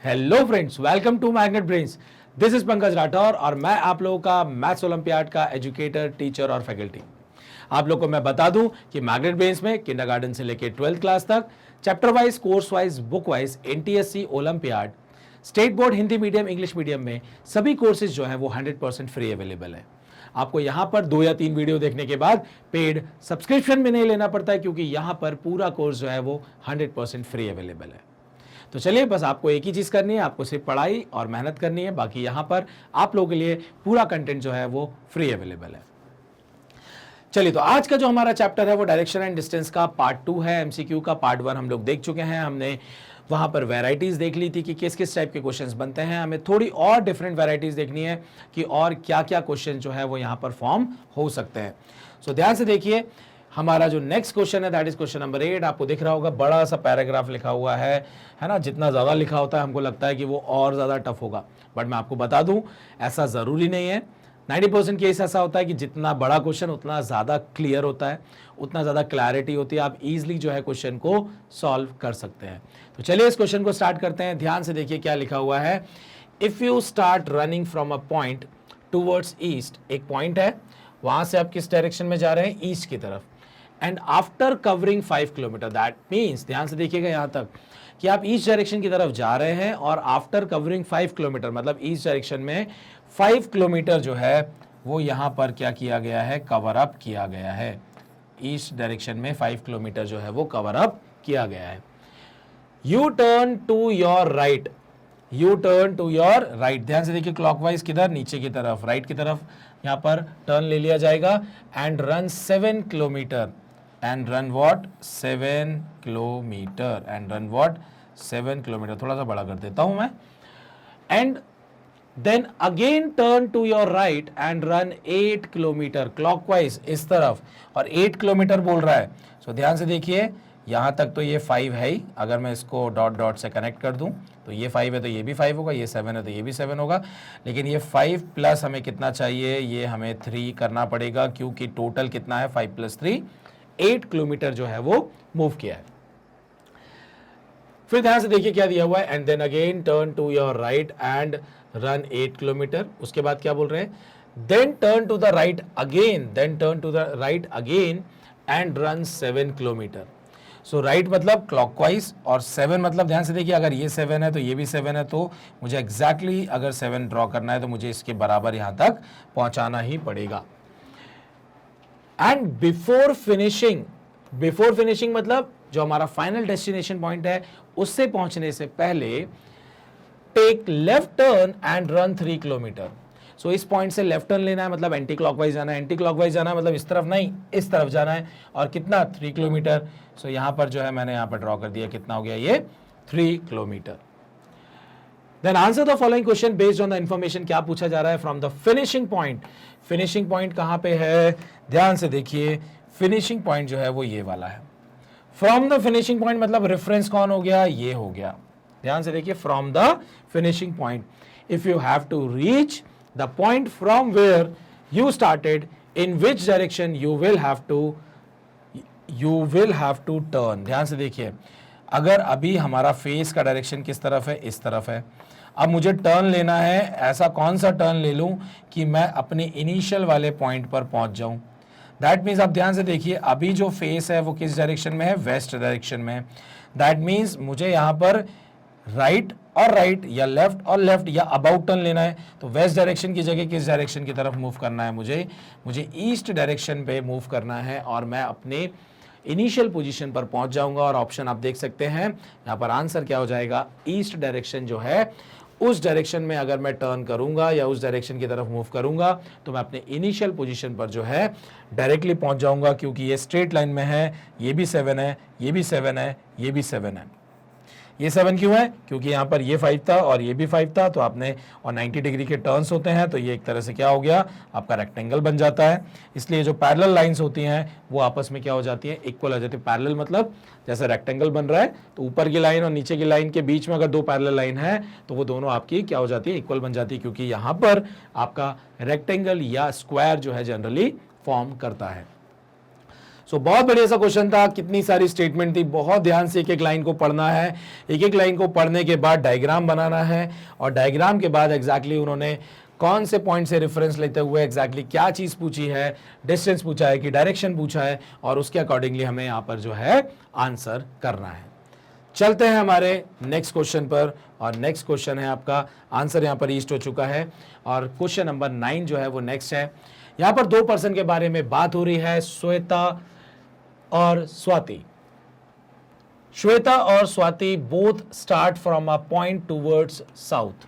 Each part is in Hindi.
Hello friends, welcome to Magnet Brains. This is Pankaj Rathore और मैं आप लोगों का मैथ्स ओलंपियाड का एजुकेटर, टीचर और फैकल्टी। आप लोगों को मैं बता दूं कि मैग्नेट ब्रेन्स में किंडरगार्टन से लेकर 12th क्लास तक chapter wise, course wise, book wise, NTSC, olympiad, state board, Hindi medium, English medium में सभी कोर्सेज जो है वो 100% फ्री अवेलेबल है। आपको यहां पर 2 या 3 वीडियो देखने के बाद पेड सब्सक्रिप्शन भी नहीं लेना पड़ता है, क्योंकि यहां पर पूरा कोर्स जो है वो 100% फ्री अवेलेबल है। तो चलिए, बस आपको एक ही चीज करनी है, आपको सिर्फ पढ़ाई और मेहनत करनी है। बाकी यहां पर आप लोगों के लिए पूरा कंटेंट जो है वो फ्री अवेलेबल है। चलिए, तो आज का जो हमारा चैप्टर है वो डायरेक्शन एंड डिस्टेंस का पार्ट 2 है। एमसीक्यू का पार्ट 1 हम लोग देख चुके हैं। हमने वहां पर वैरायटीज देख ली थी कि किस किस टाइप के क्वेश्चंस बनते हैं। हमें थोड़ी और डिफरेंट वैरायटीज देखनी है कि और क्या क्या क्वेश्चन जो है वो यहां पर फॉर्म हो सकते हैं। सो ध्यान से देखिए, हमारा जो नेक्स्ट क्वेश्चन है दैट इज क्वेश्चन नंबर 8। आपको दिख रहा होगा बड़ा सा पैराग्राफ लिखा हुआ है ना। जितना ज़्यादा लिखा होता है हमको लगता है कि वो और ज़्यादा टफ होगा, बट मैं आपको बता दूं ऐसा ज़रूरी नहीं है। 90% केस ऐसा होता है कि जितना बड़ा क्वेश्चन उतना ज़्यादा क्लियर होता है, उतना ज़्यादा क्लैरिटी होती है, आप इजीली जो है क्वेश्चन को सॉल्व कर सकते हैं। तो चलिए इस क्वेश्चन को स्टार्ट करते हैं। ध्यान से देखिए क्या लिखा हुआ है। If you start running from a point towards east, एक पॉइंट है, वहां से आप किस डायरेक्शन में जा रहे हैं? ईस्ट की तरफ। And after covering 5 kilometre, that means, ध्यान से देखिएगा यहां तक कि आप ईस्ट डायरेक्शन की तरफ जा रहे हैं और आफ्टर कवरिंग 5 किलोमीटर मतलब ईस्ट डायरेक्शन में 5 किलोमीटर जो है वो यहां पर क्या किया गया है? कवर अप किया गया है। ईस्ट डायरेक्शन में 5 किलोमीटर जो है वो कवर अप किया गया है। You turn to your right, you turn to your right. ध्यान से देखिए, क्लॉकवाइज किधर? नीचे की तरफ, राइट की तरफ यहां पर टर्न ले लिया जाएगा। And run 7 kilometre, and run what? 7 kilometre, and run what? 7 kilometre. थोड़ा सा बड़ा कर देता हूं मैं। And then again turn to your right and run 8 kilometre clockwise इस तरफ, और 8 किलोमीटर बोल रहा है। सो ध्यान से देखिए, यहां तक तो ये 5 है ही। अगर मैं इसको डॉट डॉट से कनेक्ट कर दूं तो ये 5 है तो ये भी 5 होगा, ये 7 है तो ये भी 7 होगा। लेकिन ये 5 प्लस हमें कितना चाहिए? ये हमें 3 करना पड़ेगा, क्योंकि टोटल कितना है? 5 + 3, 8 किलोमीटर जो है वो मूव किया है। फिर ध्यान से देखिए क्या दिया हुआ है। And then again turn to your right and run 8 kilometre. उसके बाद क्या बोल रहे हैं? Then turn to the right again, then turn to the right again and run 7 kilometre. So right मतलब क्लॉकवाइज, और 7 मतलब, ध्यान से देखिए, अगर ये 7 है तो ये भी 7 है, तो मुझे एग्जैक्टली अगर 7 ड्रॉ करना है तो मुझे इसके बराबर यहां तक पहुंचाना ही पड़ेगा। And before finishing, before finishing मतलब जो हमारा फाइनल डेस्टिनेशन पॉइंट है उससे पहुंचने से पहले take left turn and run 3 kilometre. So इस पॉइंट से लेफ्ट टर्न लेना है, मतलब एंटी क्लॉकवाइज जाना है। एंटी क्लॉकवाइज जाना है मतलब इस तरफ नहीं, इस तरफ जाना है। और कितना? 3 किलोमीटर। सो यहां पर जो है मैंने यहां पर ड्रॉ कर दिया, कितना हो गया ये? 3 kilometre. Then answer the following question based on the information. क्या पूछा जा रहा है? From the finishing point. Finishing point कहां पे है? ध्यान से देखिए, फिनिशिंग पॉइंट जो है वो ये वाला है। फ्रॉम द फिनिशिंग पॉइंट मतलब रेफरेंस कौन हो गया? ये हो गया। ध्यान से देखिए, from the finishing point. If you have to reach the point from where you started, in which direction you will have to turn. ध्यान से देखिए, अगर अभी हमारा फेस का डायरेक्शन किस तरफ है? इस तरफ है। अब मुझे टर्न लेना है, ऐसा कौन सा टर्न ले लूं कि मैं अपने इनिशियल वाले पॉइंट पर पहुंच जाऊं? दैट मीन्स, आप ध्यान से देखिए, अभी जो फेस है वो किस डायरेक्शन में है? वेस्ट डायरेक्शन में। दैट मीन्स मुझे यहां पर राइट और राइट, या लेफ्ट और लेफ्ट, या अबाउट टर्न लेना है। तो वेस्ट डायरेक्शन की जगह किस डायरेक्शन की तरफ मूव करना है? मुझे ईस्ट डायरेक्शन पे मूव करना है, और मैं अपने इनिशियल पोजीशन पर पहुंच जाऊंगा। और ऑप्शन आप देख सकते हैं यहां पर, आंसर क्या हो जाएगा? ईस्ट डायरेक्शन जो है उस डायरेक्शन में अगर मैं टर्न करूंगा या उस डायरेक्शन की तरफ मूव करूंगा तो मैं अपने इनिशियल पोजीशन पर जो है डायरेक्टली पहुंच जाऊंगा, क्योंकि ये स्ट्रेट लाइन में है। ये भी 7 है, ये भी 7 है, ये भी 7 है। ये 7 क्यों है? क्योंकि यहाँ पर ये 5 था और ये भी 5 था, तो आपने, और 90 डिग्री के टर्न्स होते हैं, तो ये एक तरह से क्या हो गया? आपका रेक्टेंगल बन जाता है। इसलिए जो पैरेलल लाइंस होती हैं वो आपस में क्या हो जाती हैं? इक्वल हो जाती है। पैरेलल मतलब जैसे रेक्टेंगल बन रहा है तो ऊपर की लाइन और नीचे की लाइन के बीच में अगर 2 पैरेलल लाइन है तो वो दोनों आपकी क्या हो जाती है? इक्वल बन जाती है, क्योंकि यहाँ पर आपका रेक्टेंगल या स्क्वायर जो है जनरली फॉर्म करता है। सो बहुत बढ़िया सा क्वेश्चन था, कितनी सारी स्टेटमेंट थी, बहुत ध्यान से एक एक लाइन को पढ़ना है, एक एक लाइन को पढ़ने के बाद डायग्राम बनाना है, और डायग्राम के बाद एग्जैक्टली उन्होंने कौन से पॉइंट से रेफरेंस लेते हुए एग्जैक्टली क्या चीज पूछी है, डिस्टेंस पूछा है कि डायरेक्शन पूछा है, और उसके अकॉर्डिंगली हमें यहां पर जो है आंसर करना है। चलते हैं हमारे नेक्स्ट क्वेश्चन पर, और नेक्स्ट क्वेश्चन है आपका, आंसर यहां पर ईस्ट हो चुका है, और क्वेश्चन नंबर 9 जो है वो नेक्स्ट है। यहां पर 2 पर्सन के बारे में बात हो रही है, श्वेता और स्वाति। श्वेता और Swati both start from a point towards south.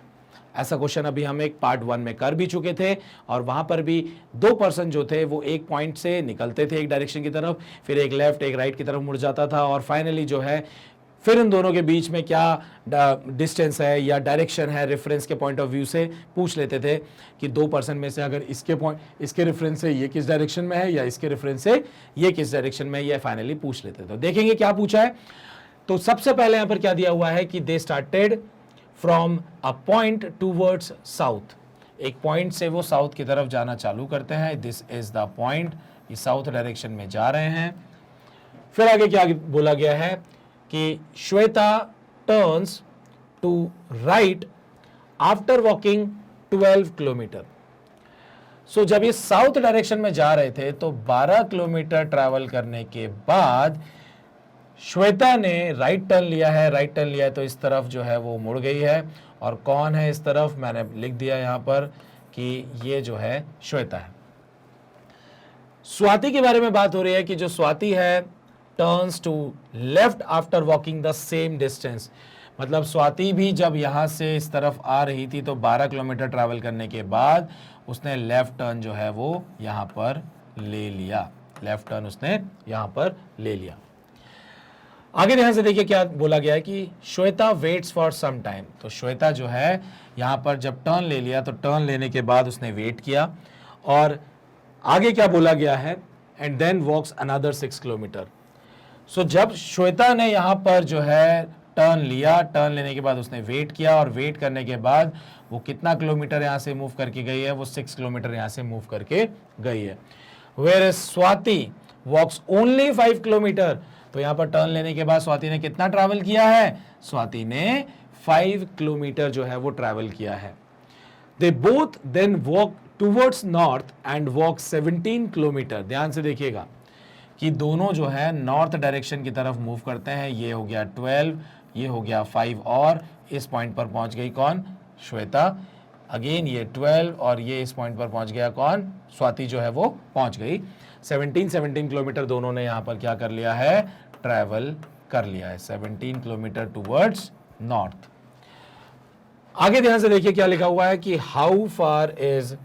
ऐसा क्वेश्चन अभी हम एक पार्ट 1 में कर भी चुके थे, और वहां पर भी 2 पर्सन जो थे वो एक पॉइंट से निकलते थे एक डायरेक्शन की तरफ, फिर एक लेफ्ट एक राइट की तरफ मुड़ जाता था, और फाइनली जो है फिर इन दोनों के बीच में क्या डिस्टेंस है या डायरेक्शन है, रेफरेंस के पॉइंट ऑफ व्यू से पूछ लेते थे कि 2 पर्सन में से अगर इसके रेफरेंस से ये किस डायरेक्शन में है, या इसके रेफरेंस से ये किस डायरेक्शन में है, ये फाइनली पूछ लेते थे। देखेंगे क्या पूछा है। तो सबसे पहले यहां पर क्या दिया हुआ है कि they started from a point towards south. एक पॉइंट से वो साउथ की तरफ जाना चालू करते हैं, दिस इज द पॉइंट, ये साउथ डायरेक्शन में जा रहे हैं। फिर आगे क्या बोला गया है कि Shweta turns to right after walking 12 kilometre. So जब ये साउथ डायरेक्शन में जा रहे थे तो 12 किलोमीटर ट्रैवल करने के बाद श्वेता ने राइट टर्न लिया है। राइट टर्न लिया है तो इस तरफ जो है वो मुड़ गई है, और कौन है इस तरफ, मैंने लिख दिया यहां पर कि ये जो है श्वेता है। स्वाति के बारे में बात हो रही है कि जो स्वाति है turns to left after walking the same distance. मतलब स्वाति भी जब यहां से इस तरफ आ रही थी तो 12 किलोमीटर ट्रैवल करने के बाद उसने लेफ्ट टर्न जो है वो यहां पर ले लिया, लेफ्ट टर्न उसने यहां पर ले लिया। आगे ध्यान से देखिए क्या बोला गया है कि Shweta waits for some time. तो श्वेता जो है यहां पर जब टर्न ले लिया तो टर्न लेने के बाद उसने वेट किया, और आगे क्या बोला गया है, and then walks another 6 kilometre. So जब श्वेता ने यहां पर जो है टर्न लिया, टर्न लेने के बाद उसने वेट किया, और वेट करने के बाद वो कितना किलोमीटर यहां से मूव करके गई है, वो 6 किलोमीटर यहां से मूव करके गई है। Where Swati walks only 5 kilometre. तो यहां पर टर्न लेने के बाद स्वाति ने कितना ट्रैवल किया है, स्वाति ने 5 किलोमीटर जो है वो ट्रैवल किया है। They both then walk towards north and walk 17 kilometre. ध्यान से देखिएगा कि दोनों जो है नॉर्थ डायरेक्शन की तरफ मूव करते हैं। ये हो गया 12, ये हो गया 5, और इस पॉइंट पर पहुंच गई कौन, श्वेता। अगेन ये 12 और ये इस पॉइंट पर पहुंच गया कौन, स्वाति जो है वो पहुंच गई। 17 किलोमीटर दोनों ने यहां पर क्या कर लिया है, ट्रैवल कर लिया है, 17 किलोमीटर टूवर्ड्स नॉर्थ। आगे ध्यान से देखिए क्या लिखा हुआ है कि how far is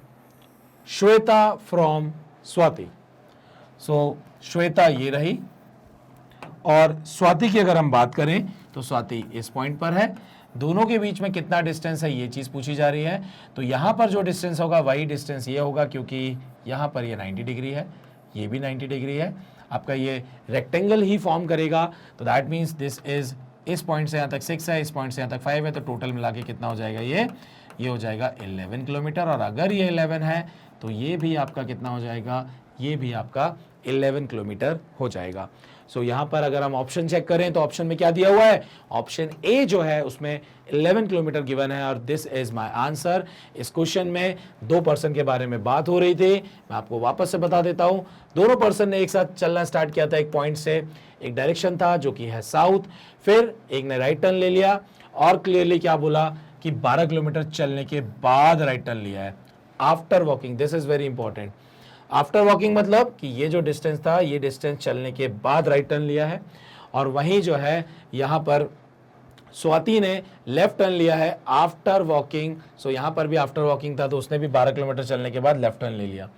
Shweta from Swati. So Shweta ये रही, और स्वाति की अगर हम बात करें तो स्वाति इस पॉइंट पर है। दोनों के बीच में कितना डिस्टेंस है ये चीज पूछी जा रही है। तो यहां पर जो डिस्टेंस होगा वही डिस्टेंस ये होगा, क्योंकि यहां पर ये 90 डिग्री है, ये भी 90 डिग्री है, आपका ये रेक्टेंगल ही फॉर्म करेगा। तो दैट मीन्स दिस इज, इस पॉइंट से यहां तक 6 है, इस पॉइंट से यहां तक 5 है, तो टोटल मिला के कितना हो जाएगा, ये हो जाएगा 11 किलोमीटर। और अगर ये 11 है तो ये भी आपका कितना हो जाएगा, ये भी आपका 11 किलोमीटर हो जाएगा। सो यहां पर अगर हम ऑप्शन चेक करें तो ऑप्शन में क्या दिया हुआ है, ऑप्शन ए जो है उसमें 11 किलोमीटर गिवन है, और दिस इज माय आंसर। इस क्वेश्चन में 2 पर्सन के बारे में बात हो रही थी, मैं आपको वापस से बता देता हूं। दोनों पर्सन ने एक साथ चलना स्टार्ट किया था एक पॉइंट से, एक डायरेक्शन था जो कि है साउथ, फिर एक ने राइट टर्न ले लिया, और क्लियरली क्या बोला कि 12 किलोमीटर चलने के बाद राइट टर्न लिया है after walking. This is very important. After walking मतलब कि ये जो डिस्टेंस था, ये डिस्टेंस चलने के बाद राइट टर्न लिया है, और वहीं जो है यहां पर स्वाति ने लेफ्ट टर्न लिया है आफ्टर वॉकिंग। सो यहां पर भी आफ्टर वॉकिंग था तो उसने भी 12 किलोमीटर चलने के बाद लेफ्ट टर्न ले लिया।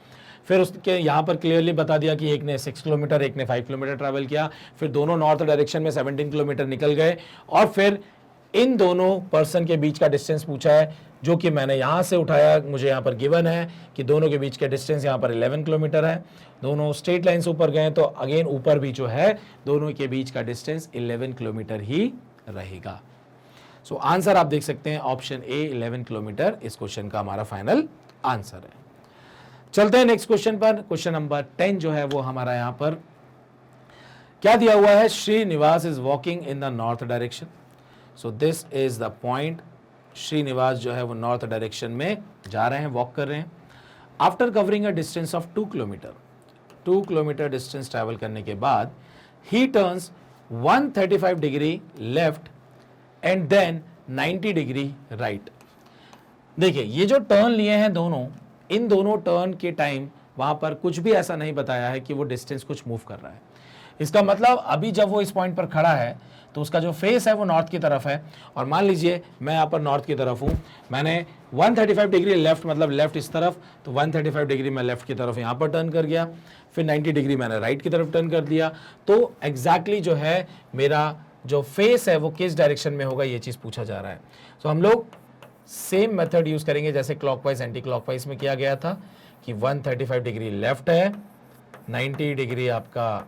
फिर उसके यहां पर क्लियरली बता दिया कि एक ने 6 किलोमीटर, एक ने 5 किलोमीटर ट्रैवल किया, फिर दोनों नॉर्थ डायरेक्शन में 17 किलोमीटर निकल गए, और फिर इन दोनों पर्सन के बीच का डिस्टेंस पूछा है, जो कि मैंने यहां से उठाया, मुझे यहां पर गिवन है कि दोनों के बीच का डिस्टेंस यहां पर 11 किलोमीटर है। दोनों स्ट्रेट लाइन से ऊपर गए तो अगेन ऊपर भी जो है दोनों के बीच का डिस्टेंस 11 किलोमीटर ही रहेगा। सो आंसर आप देख सकते हैं ऑप्शन ए 11 किलोमीटर इस क्वेश्चन का हमारा फाइनल आंसर है। चलते हैं नेक्स्ट क्वेश्चन पर। क्वेश्चन नंबर 10 जो है वो हमारा यहां पर क्या दिया हुआ है? Srinivas is walking in the north direction. So this is the point. Srinivas जो है वो नॉर्थ डायरेक्शन में जा रहे हैं, वॉक कर रहे हैं। After covering a distance of 2 kilometre, 2 kilometre distance travel करने के बाद ही turns 135 degree left and then 90 degree right. देखिए ये जो टर्न लिए हैं दोनों, इन दोनों टर्न के टाइम वहां पर कुछ भी ऐसा नहीं बताया है कि वो डिस्टेंस कुछ मूव कर रहा है। इसका मतलब अभी जब वो इस पॉइंट पर खड़ा है तो उसका जो फेस है वो नॉर्थ की तरफ है, और मान लीजिए मैं यहाँ पर नॉर्थ की तरफ हूँ, मैंने 135 डिग्री लेफ्ट, मतलब लेफ्ट इस तरफ, तो 135 डिग्री मैं लेफ्ट की तरफ यहाँ पर टर्न कर गया, फिर 90 डिग्री मैंने राइट की तरफ टर्न कर दिया। तो एग्जैक्टली जो है मेरा जो फेस है वो किस डायरेक्शन में होगा, ये चीज़ पूछा जा रहा है। तो हम लोग सेम मेथड यूज करेंगे जैसे क्लॉकवाइज एंटी क्लॉकवाइज में किया गया था कि 135 डिग्री लेफ्ट है, 90 डिग्री आपका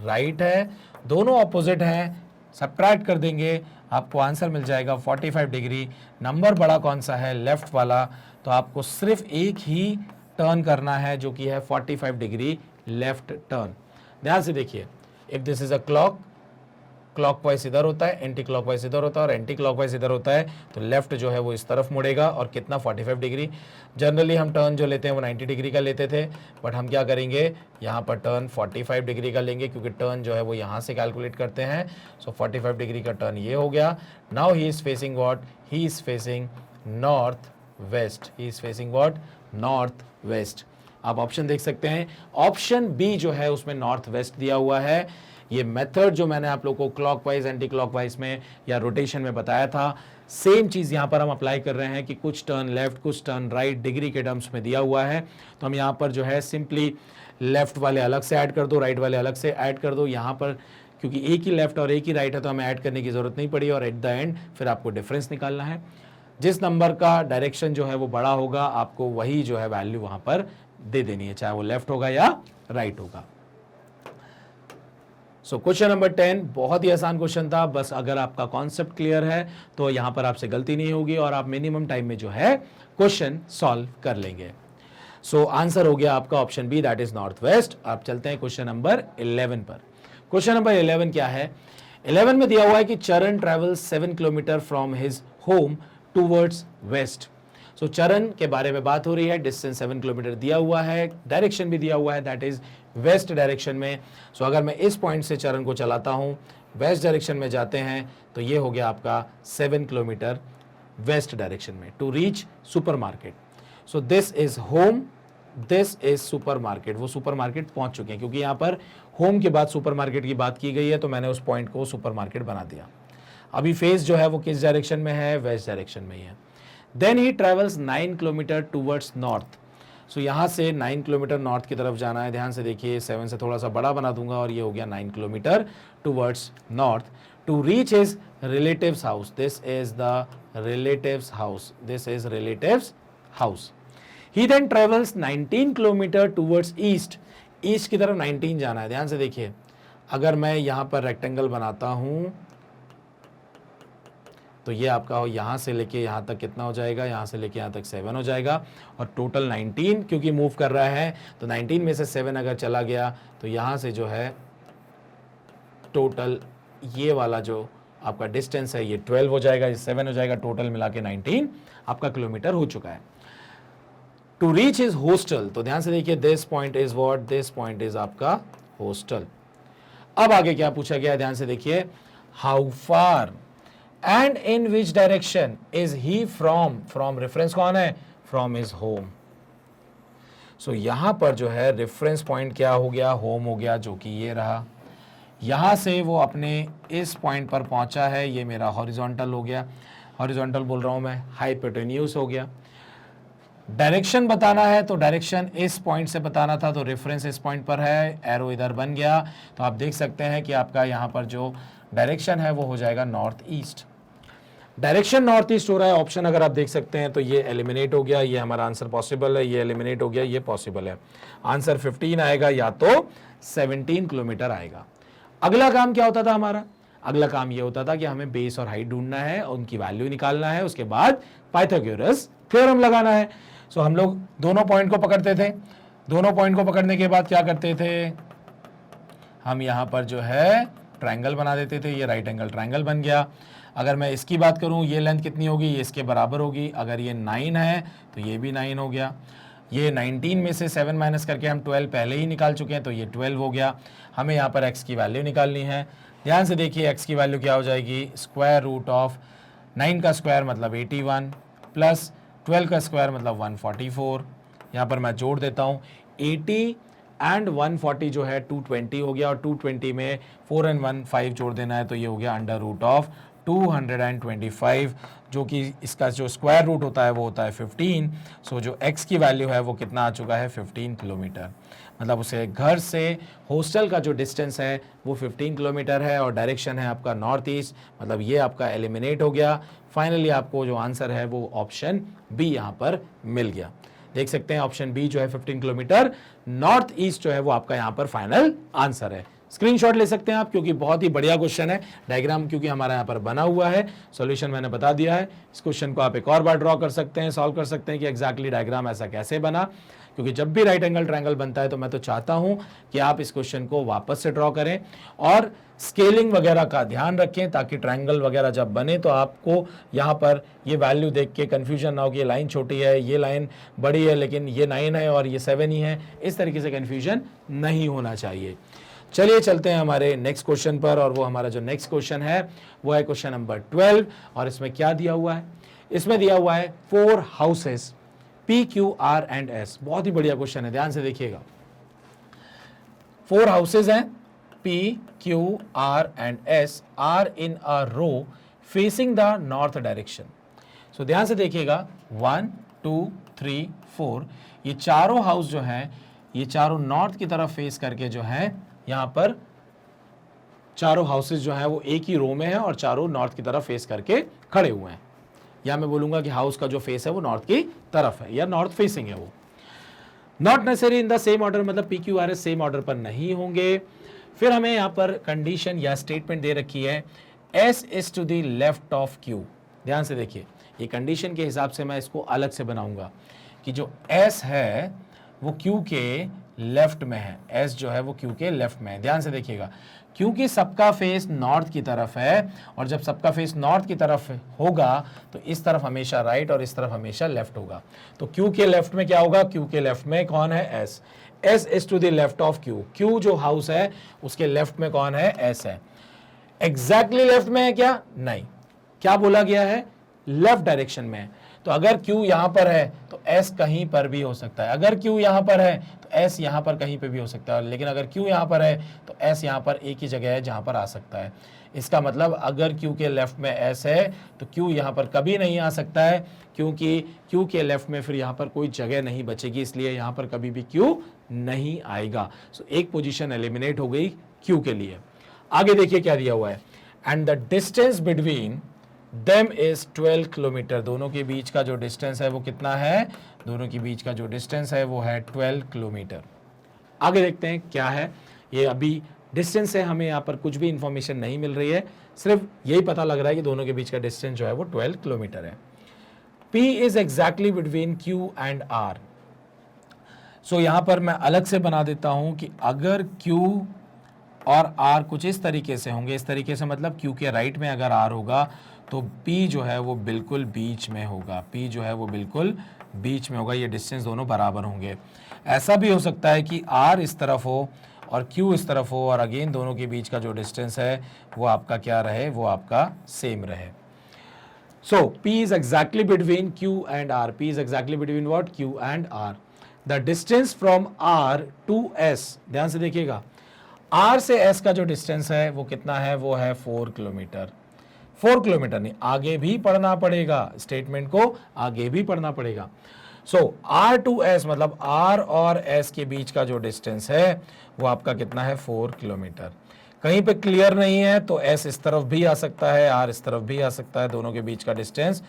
राइट है, दोनों अपोजिट हैं, सब्ट्रैक्ट कर देंगे, आपको आंसर मिल जाएगा 45 डिग्री। नंबर बड़ा कौन सा है? लेफ्ट वाला। तो आपको सिर्फ एक ही टर्न करना है जो कि है 45 डिग्री लेफ्ट टर्न। ध्यान से देखिए, if this is a clock, clockwise इधर होता है, एंटी क्लॉकवाइज इधर होता है, और एंटी क्लॉकवाइज इधर होता है, तो लेफ्ट जो है वो इस तरफ मुड़ेगा, और कितना 45 डिग्री। जनरली हम टर्न जो लेते हैं वो 90 डिग्री का लेते थे, बट हम क्या करेंगे, यहाँ पर टर्न 45 डिग्री का लेंगे, क्योंकि टर्न जो है वो यहाँ से कैलकुलेट करते हैं। सो 45 डिग्री का टर्न ये हो गया। Now he is facing what? He is facing north west. He is facing what? North west. आप ऑप्शन देख सकते हैं, ऑप्शन बी जो है उसमें नॉर्थ वेस्ट दिया हुआ है। ये मेथड जो मैंने आप लोगों को क्लॉकवाइज एंटी क्लॉकवाइज में या रोटेशन में बताया था, सेम चीज यहां पर हम अप्लाई कर रहे हैं कि कुछ टर्न लेफ्ट, कुछ टर्न राइट, डिग्री के टर्म्स में दिया हुआ है। तो हम यहां पर जो है सिंपली लेफ्ट वाले अलग से ऐड कर दो, राइट वाले अलग से ऐड कर दो। यहां पर क्योंकि एक ही लेफ्ट और एक ही राइट है तो हमें ऐड करने की जरूरत नहीं पड़ी, और एट द एंड फिर आपको डिफरेंस निकालना है। जिस नंबर का डायरेक्शन जो है वो बड़ा होगा, आपको वही जो है वैल्यू वहां पर दे देनी है, चाहे वो लेफ्ट होगा या राइट होगा। सो क्वेश्चन नंबर 10 बहुत ही आसान क्वेश्चन था, बस अगर आपका कॉन्सेप्ट क्लियर है तो यहां पर आपसे गलती नहीं होगी और आप मिनिमम टाइम में जो है क्वेश्चन सॉल्व कर लेंगे। सो आंसर हो गया आपका option B, that is north west. आप चलते हैं क्वेश्चन नंबर 11 पर। क्वेश्चन नंबर 11 क्या है? 11 में दिया हुआ है कि Charan travel 7 kilometre from his home towards west. So Charan के बारे में बात हो रही है, डिस्टेंस 7 किलोमीटर दिया हुआ है, डायरेक्शन भी दिया हुआ है, दैट इज वेस्ट डायरेक्शन में। सो अगर मैं इस पॉइंट से चरण को चलाता हूं, वेस्ट डायरेक्शन में जाते हैं, तो ये हो गया आपका 7 किलोमीटर वेस्ट डायरेक्शन में to reach supermarket. So this is home, this is supermarket. वो सुपरमार्केट पहुंच चुके हैं, क्योंकि यहां पर होम के बाद सुपरमार्केट की बात की गई है, तो मैंने उस पॉइंट को सुपरमार्केट बना दिया। अभी फेस जो है वो किस डायरेक्शन में है? वेस्ट डायरेक्शन में ही है। Then he travels 9 kilometre towards north. So यहाँ से 9 किलोमीटर नॉर्थ की तरफ जाना है। ध्यान से देखिए, 7 से थोड़ा सा बड़ा बना दूंगा और ये हो गया 9 kilometre towards north to reach his relatives house. This is the relatives house, this is relatives house. He then travels 19 kilometre towards east. East की तरफ 19 जाना है। ध्यान से देखिए, अगर मैं यहाँ पर रेक्टेंगल बनाता हूँ तो ये आपका यहाँ से लेके यहाँ तक कितना हो जाएगा? यहाँ से लेके यहाँ तक 7 हो जाएगा, और टोटल 19 क्योंकि मूव कर रहा है, तो 19 में से 7 अगर चला गया तो यहाँ से जो है टोटल ये वाला जो आपका डिस्टेंस है ये 12 हो जाएगा, ये 7 हो जाएगा, टोटल मिला के 19 आपका किलोमीटर हो चुका है। टू रीच इज हॉस्टल, तो ध्यान से देखिए, this point is what? This point is आपका हॉस्टल। अब आगे क्या पूछा गया? ध्यान से देखिए, how far and in which direction is he from? From reference कौन है? From his home. सो यहां पर जो है रेफरेंस पॉइंट क्या हो गया? होम हो गया, जो कि ये रहा। यहां से वो अपने इस पॉइंट पर पहुंचा है, ये मेरा हॉरिजॉन्टल हो गया, हॉरिजॉन्टल बोल रहा हूं मैं, हाइपोटेन्यूज हो गया। डायरेक्शन बताना है तो डायरेक्शन इस पॉइंट से बताना था, तो रेफरेंस इस पॉइंट पर है, एरो इधर बन गया। तो आप देख सकते हैं कि आपका यहां पर जो डायरेक्शन है वो हो जाएगा north east. Direction north east हो रहा है, ऑप्शन अगर आप देख सकते हैं तो ये एलिमिनेट हो गया, ये हमारा आंसर पॉसिबल है, ये एलिमिनेट हो गया, ये पॉसिबल है। आंसर 15 आएगा या तो 17 किलोमीटर आएगा। अगला काम क्या होता था हमारा? अगला काम ये होता था कि हमें बेस और हाइट ढूंढना है, उनकी वैल्यू निकालना है, उसके बाद पाइथागोरस थ्योरम लगाना है। सो हम लोग दोनों पॉइंट को पकड़ते थे, दोनों पॉइंट को पकड़ने के बाद क्या करते थे? हम यहाँ पर जो है ट्रायंगल बना देते थे, ये राइट एंगल ट्रायंगल बन गया। अगर मैं इसकी बात करूँ, ये लेंथ कितनी होगी, ये इसके बराबर होगी। अगर ये 9 है तो ये भी 9 हो गया। ये 19 में से 7 माइनस करके हम 12 पहले ही निकाल चुके हैं, तो ये 12 हो गया। हमें यहाँ पर x की वैल्यू निकालनी है। ध्यान से देखिए x की वैल्यू क्या हो जाएगी, स्क्वायर रूट ऑफ 9 का स्क्वायर मतलब 81 प्लस 12 का स्क्वायर मतलब 144। यहाँ पर मैं जोड़ देता हूँ, 80 एंड 140 जो है 220 हो गया, और 220 में 4 and 1 5 जोड़ देना है, तो ये हो गया अंडर रूट ऑफ 225, जो कि इसका जो स्क्वायर रूट होता है वो होता है 15। सो जो x की वैल्यू है वो कितना आ चुका है, 15 किलोमीटर। मतलब उसे घर से हॉस्टल का जो डिस्टेंस है वो 15 किलोमीटर है, और डायरेक्शन है आपका नॉर्थ ईस्ट। मतलब ये आपका एलिमिनेट हो गया। फाइनली आपको जो आंसर है वो ऑप्शन बी यहाँ पर मिल गया। देख सकते हैं ऑप्शन बी जो है 15 किलोमीटर नॉर्थ ईस्ट जो है वो आपका यहाँ पर फाइनल आंसर है। स्क्रीनशॉट ले सकते हैं आप, क्योंकि बहुत ही बढ़िया क्वेश्चन है। डायग्राम क्योंकि हमारा यहाँ पर बना हुआ है, सॉल्यूशन मैंने बता दिया है। इस क्वेश्चन को आप एक और बार ड्रॉ कर सकते हैं, सॉल्व कर सकते हैं कि एग्जैक्टली डायग्राम ऐसा कैसे बना। क्योंकि जब भी राइट एंगल ट्रायंगल बनता है तो मैं तो चाहता हूं कि आप इस क्वेश्चन को वापस से ड्रॉ करें और स्केलिंग वगैरह का ध्यान रखें, ताकि ट्रायंगल वगैरह जब बने तो आपको यहाँ पर ये वैल्यू देख के कंफ्यूजन ना हो कि ये लाइन छोटी है, ये लाइन बड़ी है, लेकिन ये 9 है और ये 7 ही है। इस तरीके से कंफ्यूजन नहीं होना चाहिए। चलिए चलते हैं हमारे नेक्स्ट क्वेश्चन पर, और वो हमारा जो नेक्स्ट क्वेश्चन है वो है क्वेश्चन नंबर 12। और इसमें क्या दिया हुआ है, इसमें दिया हुआ है 4 houses P, Q, R and S। बहुत ही बढ़िया क्वेश्चन है, ध्यान से देखिएगा। 4 हाउसेज हैं, P, Q, R and S are in a row facing the north direction. So ध्यान से देखिएगा, 1 2 3 4, ये चारों हाउस जो हैं ये चारों नॉर्थ की तरफ फेस करके जो है, यहाँ पर चारों हाउसेज जो हैं वो एक ही रो में है और चारों नॉर्थ की तरफ फेस करके खड़े हुए हैं। या मैं बोलूंगा कि हाउस का जो फेस है वो नॉर्थ की तरफ है या नॉर्थ फेसिंग है वो। Not necessary in the same order, मतलब P Q R S same order पर नहीं होंगे। फिर हमें यहाँ पर कंडीशन या स्टेटमेंट दे रखी है, S is to the left of Q. ध्यान से देखिए, ये कंडीशन के हिसाब से मैं इसको अलग से बनाऊंगा कि जो एस है वो क्यू के लेफ्ट में है, एस जो है वो क्यू के लेफ्ट में है। ध्यान से देखिएगा, क्योंकि सबका फेस नॉर्थ की तरफ है, और जब सबका फेस नॉर्थ की तरफ होगा तो इस तरफ हमेशा राइट और इस तरफ हमेशा लेफ्ट होगा। तो क्यू के लेफ्ट में क्या होगा, क्यू के लेफ्ट में कौन है, S. S is to the left of Q, Q जो हाउस है उसके लेफ्ट में कौन है, एस है। एग्जैक्टली लेफ्ट में है क्या, नहीं, क्या बोला गया है, लेफ्ट डायरेक्शन में है। तो अगर Q यहां पर है तो S कहीं पर भी हो सकता है, अगर Q यहां पर है तो S यहां पर कहीं पे भी हो सकता है, लेकिन अगर Q यहां पर है तो S यहां पर एक ही जगह है जहां पर आ सकता है। इसका मतलब अगर Q के लेफ्ट में S है तो Q यहां पर कभी नहीं आ सकता है, क्योंकि Q के लेफ्ट में फिर यहां पर कोई जगह नहीं बचेगी, इसलिए यहां पर कभी भी Q नहीं आएगा। सो एक पोजीशन एलिमिनेट हो गई Q के लिए। आगे देखिए क्या दिया हुआ है, and the distance between them is 12 kilometre. दोनों के बीच का जो डिस्टेंस है वो कितना है, दोनों के बीच का जो डिस्टेंस है वो है 12 किलोमीटर। आगे देखते हैं क्या है। ये अभी डिस्टेंस है, हमें यहाँ पर कुछ भी इंफॉर्मेशन नहीं मिल रही है, सिर्फ यही पता लग रहा है कि दोनों के बीच का डिस्टेंस जो है वो 12 किलोमीटर है। P is exactly between Q and R। सो यहाँ पर मैं अलग से बना देता हूँ कि अगर Q और R कुछ इस तरीके से होंगे, इस तरीके से मतलब Q के राइट में अगर R होगा तो P जो है वो बिल्कुल बीच में होगा, P जो है वो बिल्कुल बीच में होगा, ये डिस्टेंस दोनों बराबर होंगे। ऐसा भी हो सकता है कि R इस तरफ हो और Q इस तरफ हो, और अगेन दोनों के बीच का जो डिस्टेंस है वो आपका क्या रहे, वो आपका सेम रहे। So P is exactly between Q and R. P is exactly between what? Q and R. The distance from R to S, ध्यान से देखिएगा, R से S का जो डिस्टेंस है वो कितना है, वो है 4 किलोमीटर। 4 किलोमीटर नहीं, आगे भी पढ़ना पड़ेगा, स्टेटमेंट को आगे भी पढ़ना पड़ेगा। सो R to S मतलब R और S के बीच का जो डिस्टेंस है वो आपका कितना है, 4 किलोमीटर। कहीं पे क्लियर नहीं है तो S इस तरफ भी आ सकता है, R इस तरफ भी आ सकता है, दोनों के बीच का डिस्टेंस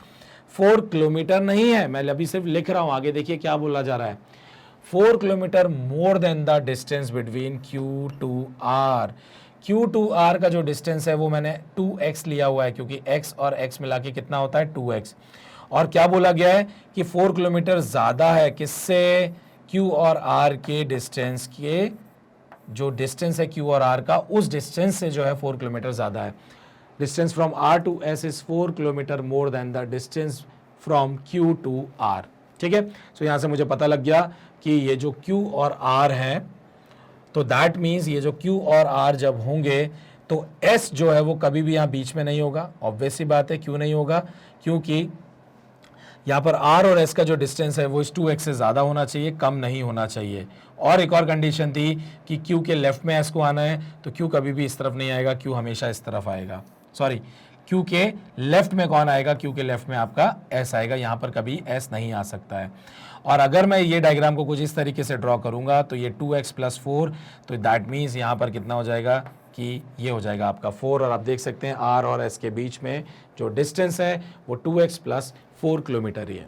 4 किलोमीटर नहीं है। मैं अभी सिर्फ लिख रहा हूं, आगे देखिए क्या बोला जा रहा है, 4 kilometre more than the distance between Q to R। Q to R का जो डिस्टेंस है वो मैंने 2x लिया हुआ है, क्योंकि x और x मिला के कितना होता है, 2x। और क्या बोला गया है कि 4 किलोमीटर ज्यादा है किससे, Q और R के डिस्टेंस के जो डिस्टेंस है Q और R का, उस डिस्टेंस से जो है 4 किलोमीटर ज़्यादा है। Distance from R to S is 4 kilometre more than the distance from Q to R। ठीक है, सो यहाँ से मुझे पता लग गया कि ये जो Q और R है, तो दैट मीन्स ये जो Q और R जब होंगे तो S जो है वो कभी भी यहाँ बीच में नहीं होगा। ऑब्वियस सी बात है, क्यों नहीं होगा? क्योंकि यहाँ पर R और S का जो डिस्टेंस है वो इस 2x से ज़्यादा होना चाहिए, कम नहीं होना चाहिए। और एक और कंडीशन थी कि Q के लेफ्ट में S को आना है, तो Q कभी भी इस तरफ नहीं आएगा, Q हमेशा इस तरफ आएगा। सॉरी, Q के लेफ्ट में कौन आएगा? Q के लेफ्ट में आपका S आएगा, यहाँ पर कभी S नहीं आ सकता है। और अगर मैं ये डायग्राम को कुछ इस तरीके से ड्रॉ करूँगा तो ये 2x प्लस 4, तो दैट मीन्स यहाँ पर कितना हो जाएगा कि ये हो जाएगा आपका 4, और आप देख सकते हैं R और S के बीच में जो डिस्टेंस है वो 2x प्लस 4 किलोमीटर ही है।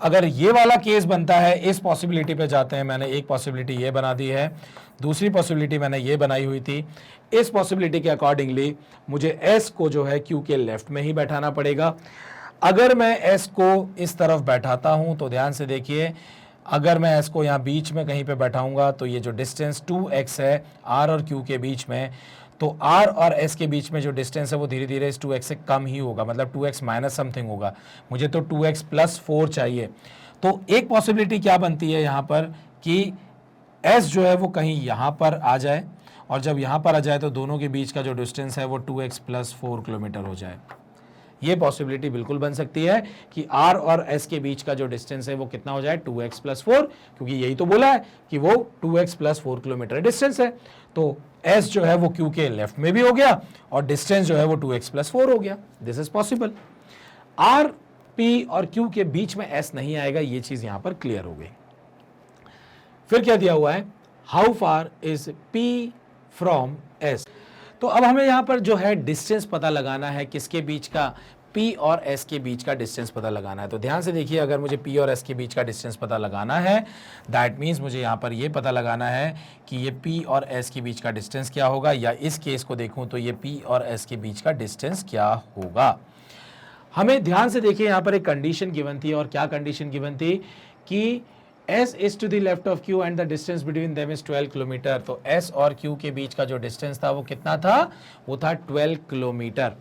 अगर ये वाला केस बनता है, इस पॉसिबिलिटी पे जाते हैं, मैंने एक पॉसिबिलिटी ये बना दी है, दूसरी पॉसिबिलिटी मैंने ये बनाई हुई थी। इस पॉसिबिलिटी के अकॉर्डिंगली मुझे S को जो है Q के लेफ्ट में ही बैठाना पड़ेगा। अगर मैं S को इस तरफ बैठाता हूं तो ध्यान से देखिए, अगर मैं S को यहाँ बीच में कहीं पे बैठाऊंगा तो ये जो डिस्टेंस 2x है R और Q के बीच में, तो R और S के बीच में जो डिस्टेंस है वो धीरे धीरे इस 2x से कम ही होगा, मतलब 2x माइनस समथिंग होगा। मुझे तो 2x प्लस 4 चाहिए। तो एक पॉसिबिलिटी क्या बनती है यहाँ पर कि S जो है वो कहीं यहाँ पर आ जाए, और जब यहाँ पर आ जाए तो दोनों के बीच का जो डिस्टेंस है वो 2x प्लस 4 किलोमीटर हो जाए। ये पॉसिबिलिटी बिल्कुल बन सकती है कि R और S के बीच का जो डिस्टेंस है वो कितना हो जाए? 2x प्लस 4, क्योंकि यही तो बोला है कि वो 2x प्लस 4 किलोमीटर डिस्टेंस है। तो S जो है वो Q के लेफ्ट में भी हो गया और डिस्टेंस जो है वो 2x प्लस 4 हो गया। This is possible. R, P और Q के बीच में S नहीं आएगा, ये चीज यहां पर क्लियर हो गई। फिर क्या दिया हुआ है? How far is P from S। तो अब हमें यहां पर जो है डिस्टेंस पता लगाना है, किसके बीच का? P और S के बीच का डिस्टेंस पता लगाना है। तो ध्यान से देखिए, अगर मुझे P और S के बीच का डिस्टेंस पता लगाना है, दैट मीन्स मुझे यहाँ पर ये पता लगाना है कि ये P और S के बीच का डिस्टेंस क्या होगा, या इस केस को देखूं तो ये P और S के बीच का डिस्टेंस क्या होगा। हमें ध्यान से देखिए, यहाँ पर एक कंडीशन गिवन थी, और क्या कंडीशन गिवन थी कि S is to the left of Q and the distance between them is 12 kilometre. तो S और Q के बीच का जो डिस्टेंस था वो कितना था? वो था 12 किलोमीटर।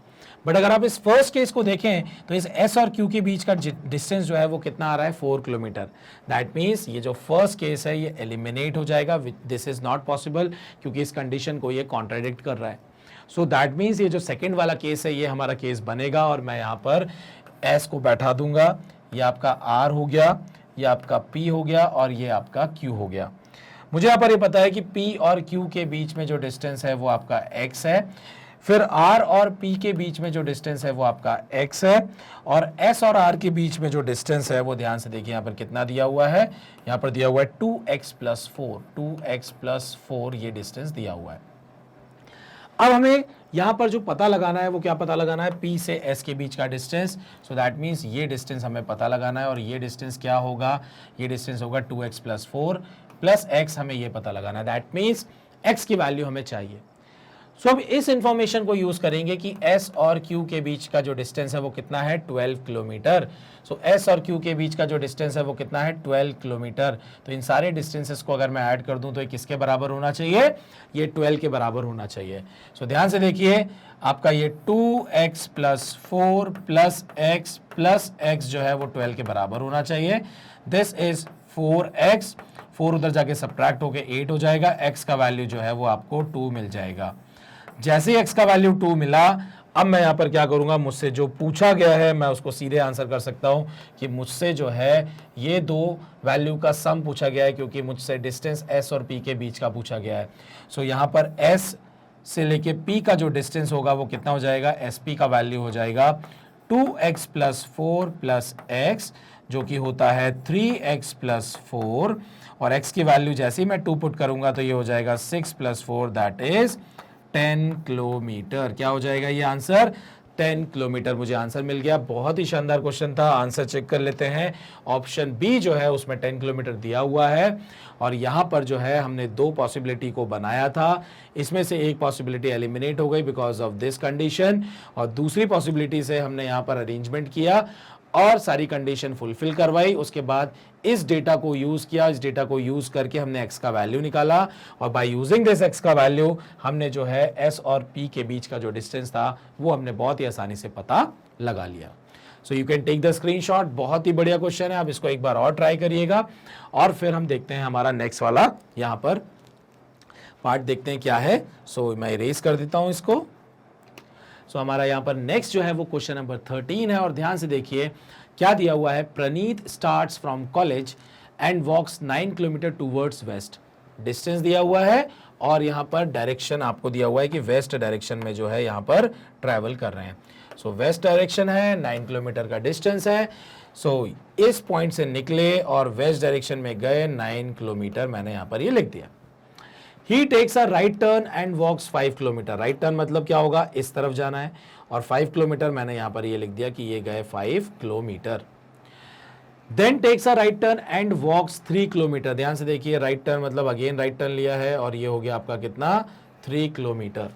बट अगर आप इस फर्स्ट केस को देखें तो इस S और Q के बीच का डिस्टेंस जो है वो कितना आ रहा है? 4 किलोमीटर। दैट मीन्स ये जो फर्स्ट केस है ये एलिमिनेट हो जाएगा। दिस इज नॉट पॉसिबल, क्योंकि इस कंडीशन को ये कॉन्ट्राडिक्ट कर रहा है। सो दैट मीन्स ये जो सेकेंड वाला केस है ये हमारा केस बनेगा, और मैं यहाँ पर S को बैठा दूंगा। ये आपका R हो गया, ये आपका P हो गया, और ये आपका Q हो गया। मुझे यहाँ पर ये पता है कि P और Q के बीच में जो डिस्टेंस है वो आपका x है, फिर R और P के बीच में जो डिस्टेंस है वो आपका x है, और S और R के बीच में जो डिस्टेंस है वो ध्यान से देखिए यहाँ पर कितना दिया हुआ है? यहाँ पर दिया हुआ है 2x प्लस 4, 2x प्लस 4 ये डिस्टेंस दिया हुआ है। अब हमें यहाँ पर जो पता लगाना है वो क्या पता लगाना है? P से S के बीच का डिस्टेंस। सो दैट मीन्स ये डिस्टेंस हमें पता लगाना है, और ये डिस्टेंस क्या होगा? ये डिस्टेंस होगा 2x प्लस 4 प्लस x, हमें ये पता लगाना है। दैट मीन्स x की वैल्यू हमें चाहिए। सो अब इस इंफॉर्मेशन को यूज करेंगे कि S और Q के बीच का जो डिस्टेंस है वो कितना है? 12 किलोमीटर। सो S और Q के बीच का जो डिस्टेंस है वो कितना है? 12 किलोमीटर। तो इन सारे डिस्टेंसेस को अगर मैं ऐड कर दूं तो ये किसके बराबर होना चाहिए? ये 12 के बराबर होना चाहिए। सो ध्यान से देखिए, आपका ये 2x प्लस 4 प्लस x जो है वो 12 के बराबर होना चाहिए। दिस इज 4x, 4 उधर जाके सब्ट्रैक्ट होके 8 हो जाएगा। x का वैल्यू जो है वो आपको 2 मिल जाएगा। जैसे ही x का वैल्यू 2 मिला, अब मैं यहाँ पर क्या करूँगा? मुझसे जो पूछा गया है मैं उसको सीधे आंसर कर सकता हूँ कि मुझसे जो है ये दो वैल्यू का सम पूछा गया है, क्योंकि मुझसे डिस्टेंस S और P के बीच का पूछा गया है। सो यहाँ पर S से लेके P का जो डिस्टेंस होगा वो कितना हो जाएगा? SP का वैल्यू हो जाएगा 2x प्लस 4 प्लस x, जो कि होता है 3x प्लस 4, और x की वैल्यू जैसे ही मैं 2 पुट करूंगा तो ये हो जाएगा 6 प्लस 4, दैट इज 10 किलोमीटर। क्या हो जाएगा ये आंसर? 10 किलोमीटर। मुझे आंसर मिल गया। बहुत ही शानदार क्वेश्चन था। आंसर चेक कर लेते हैं। ऑप्शन बी जो है उसमें 10 किलोमीटर दिया हुआ है, और यहाँ पर जो है हमने दो पॉसिबिलिटी को बनाया था। इसमें से एक पॉसिबिलिटी एलिमिनेट हो गई बिकॉज ऑफ दिस कंडीशन, और दूसरी पॉसिबिलिटी से हमने यहाँ पर अरेंजमेंट किया। और सारी कंडीशन फुलफिल करवाई, उसके बाद इस डेटा को यूज किया, इस डेटा को यूज करके हमने एक्स का वैल्यू निकाला और बाय यूजिंग दिस एक्स का वैल्यू हमने जो है एस और पी के बीच का जो डिस्टेंस था वो हमने बहुत ही आसानी से पता लगा लिया। So you can take the screenshot. बहुत ही बढ़िया क्वेश्चन है, आप इसको एक बार और ट्राई करिएगा और फिर हम देखते हैं हमारा नेक्स्ट वाला यहां पर पार्ट देखते हैं क्या है। सो मैं इरेज कर देता हूं इसको। सो हमारा यहां पर नेक्स्ट जो है वो क्वेश्चन नंबर 13 है और ध्यान से देखिए क्या दिया हुआ है। Praneet starts from college and walks 9 kilometre towards west. Distance दिया हुआ है और यहां पर डायरेक्शन आपको दिया हुआ है कि वेस्ट डायरेक्शन में जो है यहां पर ट्रैवल कर रहे हैं। सो वेस्ट डायरेक्शन है, 9 किलोमीटर का डिस्टेंस है। सो इस पॉइंट से निकले और वेस्ट डायरेक्शन में गए 9 किलोमीटर, मैंने यहां पर ये लिख दिया। He takes a right turn and walks 5 kilometre. Right turn मतलब क्या होगा, इस तरफ जाना है और 5 किलोमीटर मैंने यहां पर ये लिख दिया कि ये गए 5 kilometre. Then takes a right turn and walks 3 kilometre. ध्यान से देखिए, राइट टर्न मतलब अगेन राइट टर्न लिया है और ये हो गया आपका कितना, 3 kilometre.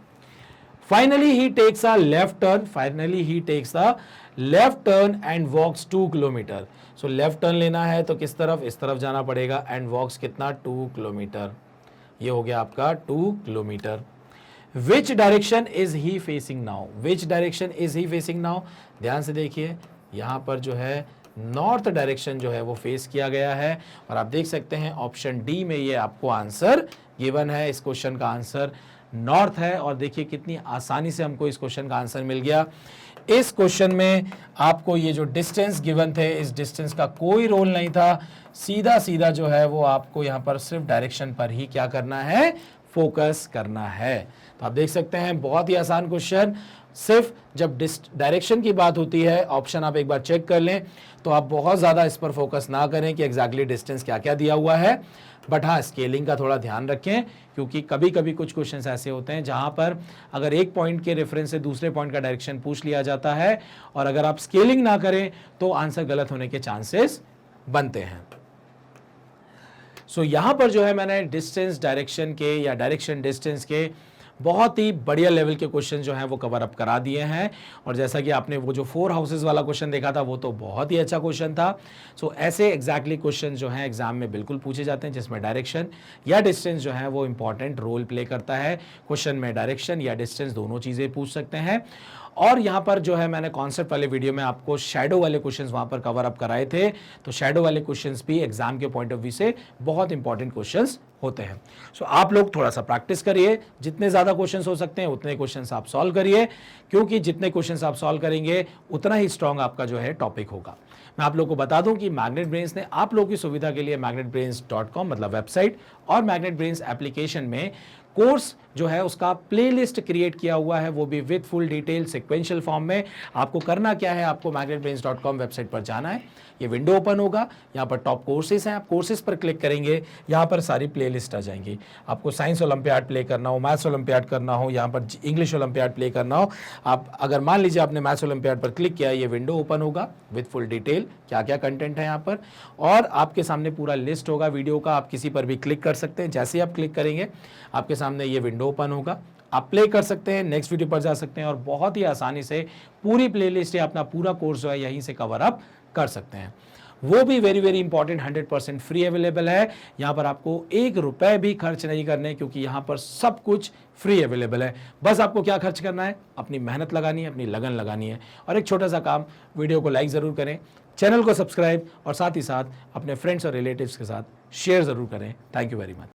Finally he takes a left turn, finally he takes a left turn and walks 2 kilometre. So left turn लेना है तो किस तरफ, इस तरफ जाना पड़ेगा एंड वॉक्स कितना, 2 किलोमीटर। ये हो गया आपका 2 kilometre. Which direction is he facing now, which direction is he facing now. ध्यान से देखिए यहां पर जो है नॉर्थ डायरेक्शन जो है वो फेस किया गया है और आप देख सकते हैं ऑप्शन डी में ये आपको आंसर गिवन है। इस क्वेश्चन का आंसर नॉर्थ है और देखिए कितनी आसानी से हमको इस क्वेश्चन का आंसर मिल गया। इस क्वेश्चन में आपको ये जो डिस्टेंस गिवन थे, इस डिस्टेंस का कोई रोल नहीं था, सीधा सीधा जो है वो आपको यहाँ पर सिर्फ डायरेक्शन पर ही क्या करना है, फोकस करना है। तो आप देख सकते हैं बहुत ही आसान क्वेश्चन। सिर्फ जब डायरेक्शन की बात होती है, ऑप्शन आप एक बार चेक कर लें तो आप बहुत ज़्यादा इस पर फोकस ना करें कि एग्जैक्टली डिस्टेंस क्या क्या दिया हुआ है, बट हाँ स्केलिंग का थोड़ा ध्यान रखें क्योंकि कभी कभी कुछ क्वेश्चंस ऐसे होते हैं जहां पर अगर एक पॉइंट के रेफरेंस से दूसरे पॉइंट का डायरेक्शन पूछ लिया जाता है और अगर आप स्केलिंग ना करें तो आंसर गलत होने के चांसेस बनते हैं। सो यहां पर जो है मैंने डिस्टेंस डायरेक्शन के या डायरेक्शन डिस्टेंस के बहुत ही बढ़िया लेवल के क्वेश्चन जो हैं वो कवर अप करा दिए हैं और जैसा कि आपने वो जो 4 हाउसेस वाला क्वेश्चन देखा था वो तो बहुत ही अच्छा क्वेश्चन था। सो ऐसे एग्जैक्टली क्वेश्चन जो हैं एग्जाम में बिल्कुल पूछे जाते हैं जिसमें डायरेक्शन या डिस्टेंस जो है वो इंपॉर्टेंट रोल प्ले करता है। क्वेश्चन में डायरेक्शन या डिस्टेंस दोनों चीज़ें पूछ सकते हैं और यहाँ पर जो है मैंने कॉन्सेप्ट वाले वीडियो में आपको शैडो वाले क्वेश्चंस वहाँ पर कवर अप कराए थे। तो शैडो वाले क्वेश्चंस भी एग्जाम के पॉइंट ऑफ व्यू से बहुत इंपॉर्टेंट क्वेश्चंस होते हैं। सो आप लोग थोड़ा सा प्रैक्टिस करिए, जितने ज़्यादा क्वेश्चंस हो सकते हैं उतने क्वेश्चंस आप सॉल्व करिए क्योंकि जितने क्वेश्चंस आप सॉल्व करेंगे उतना ही स्ट्रॉन्ग आपका जो है टॉपिक होगा। मैं आप लोगों को बता दूं कि मैग्नेट ब्रेन्स ने आप लोगों की सुविधा के लिए magnetbrains.com मतलब वेबसाइट और मैग्नेट ब्रेन्स एप्लीकेशन में कोर्स जो है उसका प्लेलिस्ट क्रिएट किया हुआ है, वो भी with full detail sequential form में। आपको करना क्या है, आपको magnetbrains.com वेबसाइट पर जाना है, ये विंडो ओपन होगा, यहाँ पर टॉप कोर्सेज हैं, आप कोर्सेज पर क्लिक करेंगे, यहाँ पर सारी प्लेलिस्ट आ जाएंगी। आपको साइंस ओलंपियाड प्ले करना हो, मैथ्स ओलंपियाड करना हो, यहाँ पर इंग्लिश ओलंपियाड प्ले करना हो, आप अगर मान लीजिए आपने मैथ्स ओलंपियाड पर क्लिक किया, ये विंडो ओपन होगा विद फुल डिटेल क्या क्या कंटेंट है यहाँ पर और आपके सामने पूरा लिस्ट होगा वीडियो का। आप किसी पर भी क्लिक कर सकते हैं, जैसे ही आप क्लिक करेंगे आपके सामने ये विंडो ओपन होगा, आप प्ले कर सकते हैं, नेक्स्ट वीडियो पर जा सकते हैं और बहुत ही आसानी से पूरी प्लेलिस्ट या अपना पूरा कोर्स जो है यहीं से कवर अप कर सकते हैं। वो भी very very important 100% free available है। यहाँ पर आपको 1 रुपए भी खर्च नहीं करने क्योंकि यहाँ पर सब कुछ फ्री अवेलेबल है। बस आपको क्या खर्च करना है, अपनी मेहनत लगानी है, अपनी लगन लगानी है और एक छोटा सा काम, वीडियो को लाइक ज़रूर करें, चैनल को सब्सक्राइब और साथ ही साथ अपने फ्रेंड्स और रिलेटिव्स के साथ शेयर ज़रूर करें। Thank you very much.